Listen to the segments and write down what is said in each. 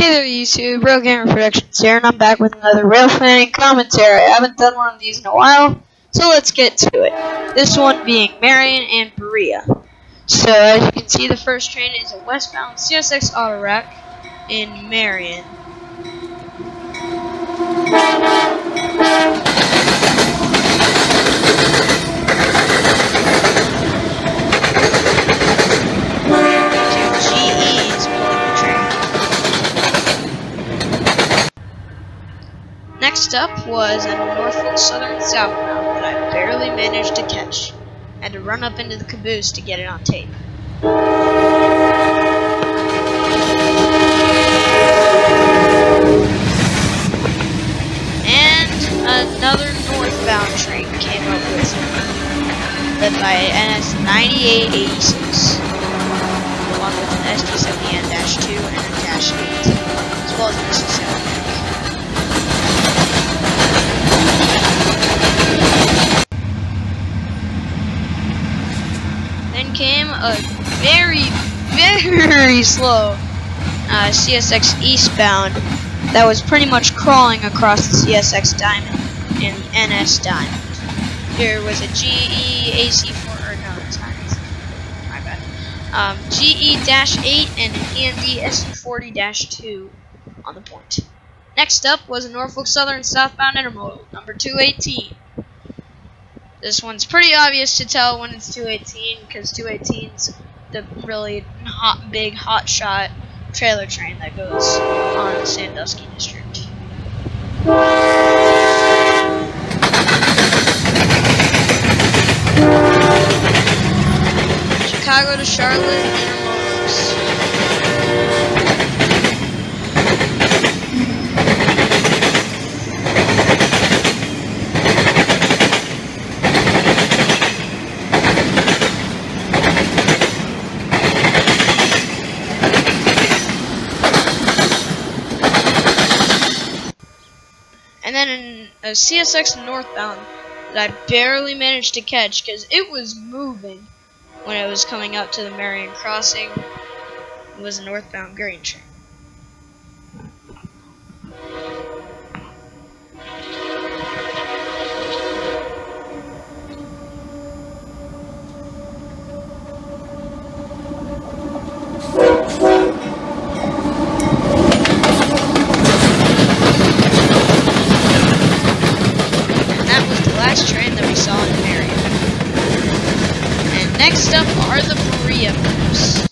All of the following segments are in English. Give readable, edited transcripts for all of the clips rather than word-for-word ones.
Hey there YouTube, Real Gamer Productions here, and I'm back with another Railfanning commentary. I haven't done one of these in a while, so let's get to it. This one being Marion and Berea. So as you can see, the first train is a westbound CSX auto rack in Marion. Next up was a Norfolk Southern southbound that I barely managed to catch. I had to run up into the caboose to get it on tape. And another northbound train came up with me, led by NS 9886, along with an SD70N-2 and a -8, as well as an SD70. Then came a very slow CSX eastbound that was pretty much crawling across the CSX Diamond and NS Diamond. There was a GE AC4, or no, it's not AC4, my bad. GE-8 and an EMD SC40-2 on the point. Next up was a Norfolk Southern southbound intermodal, number 218. This one's pretty obvious to tell when it's 218 because 218's the really big hot shot trailer train that goes on the Sandusky district. Chicago to Charlotte intermodals. And then in a CSX northbound that I barely managed to catch because it was moving when it was coming up to the Marion crossing. It was a northbound grain train. Train that we saw in Marion. And next up are the Berea moves.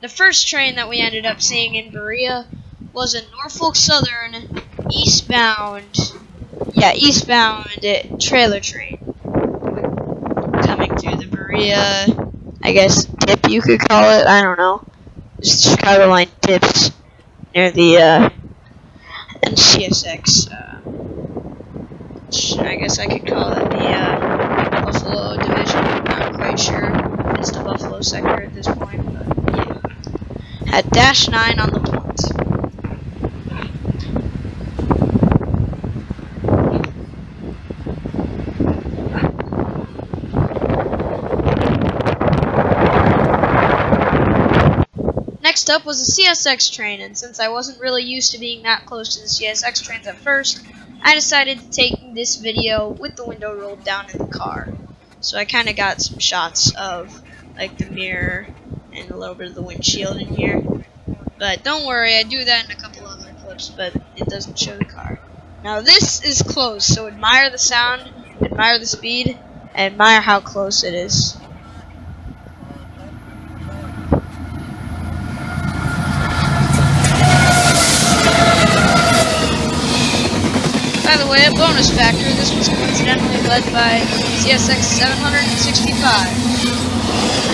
The first train that we ended up seeing in Berea was a Norfolk Southern eastbound trailer train coming through the Berea, I guess dip you could call it, I don't know. Just Chicago line dips near the CSX. I guess I could call it the Buffalo division. I'm not quite sure if it's the Buffalo sector at this point, but yeah. Had -9 on the point. Next up was a CSX train, and since I wasn't really used to being that close to the CSX trains at first, I decided to take this video with the window rolled down in the car. So I kind of got some shots of like the mirror and a little bit of the windshield in here. But don't worry, I do that in a couple other clips, but it doesn't show the car. Now this is close, so admire the sound, admire the speed, and admire how close it is. By the way, a bonus factor, this was coincidentally led by CSX 765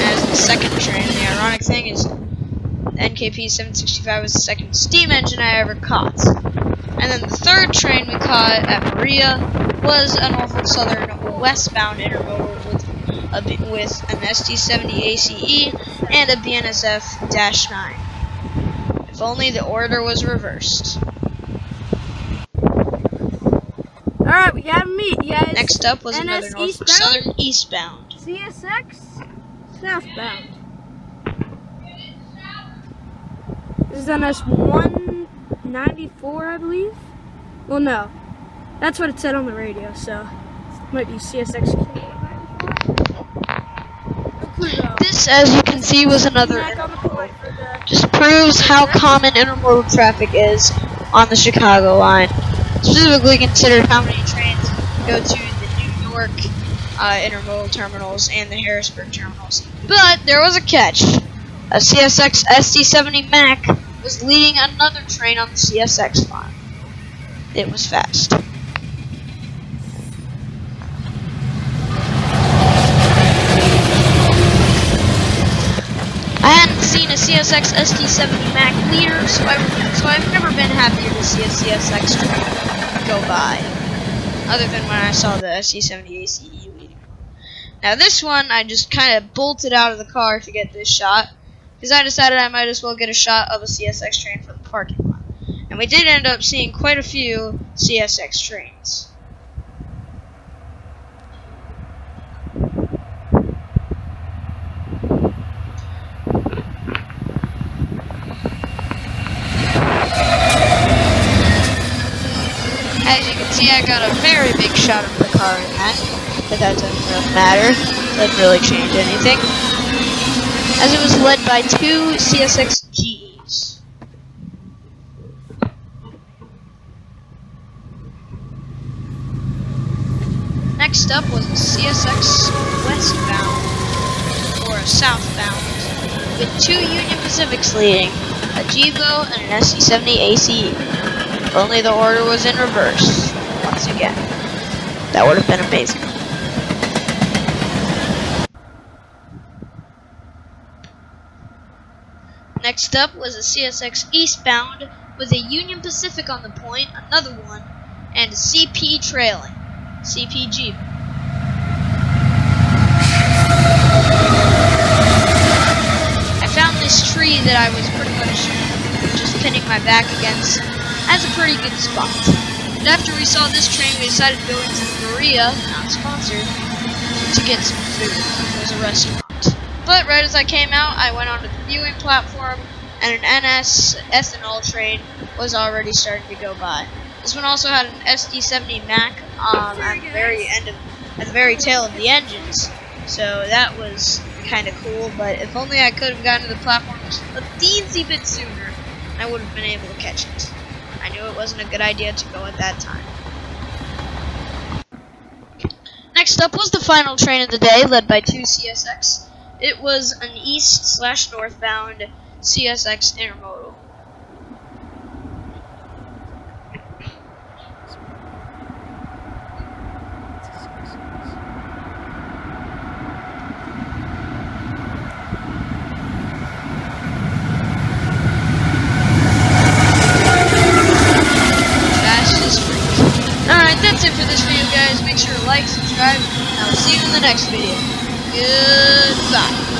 as the second train. The ironic thing is NKP 765 was the second steam engine I ever caught. And then the third train we caught at Berea was a Norfolk Southern westbound intermodal with an SD70 ACE and a BNSF-9. If only the order was reversed. Alright, we gotta meet, guys. Next up was another Norfolk Southern eastbound. CSX southbound. This is NS 194, I believe. Well, no. That's what it said on the radio, so it might be CSX. This, as you can see, was another intermodal. Just proves how common intermodal traffic is on the Chicago line. Specifically considered how many trains go to the New York intermodal terminals and the Harrisburg terminals. But there was a catch. A CSX SD70 Mac was leading another train on the CSX line. It was fast. I hadn't seen a CSX SD70 Mac leader, so I've never been happier to see a CSX train go by, other than when I saw the SD70 ACE leading. Now this one, I just kind of bolted out of the car to get this shot, because I decided I might as well get a shot of a CSX train from the parking lot. And we did end up seeing quite a few CSX trains. As you can see, I got a very big shot of the car in that, but that doesn't really matter. Doesn't really change anything, as it was led by two CSX GEs. Next up was a CSX westbound, or a southbound, with two Union Pacifics leading, a GEVO and an SD70 ACE. If only the order was in reverse, once again. That would have been amazing. Next up was a CSX eastbound with a Union Pacific on the point, another one, and a CP trailing. CPG. I found this tree that I was pretty much just pinning my back against as a pretty good spot. And after we saw this train, we decided to go into the Berea, not sponsored, to get some food. It was a restaurant. But right as I came out, I went onto the viewing platform, and an NS ethanol train was already starting to go by. This one also had an SD70 Mac at the very tail of the engines, so that was kind of cool. But if only I could have gotten to the platform just a teensy bit sooner, I would have been able to catch it. I knew it wasn't a good idea to go at that time. Next up was the final train of the day, led by two CSX. It was an east/northbound CSX intermodal. Alright, that's it for this video, guys. Make sure to like, subscribe, and I will see you in the next video. Goodbye.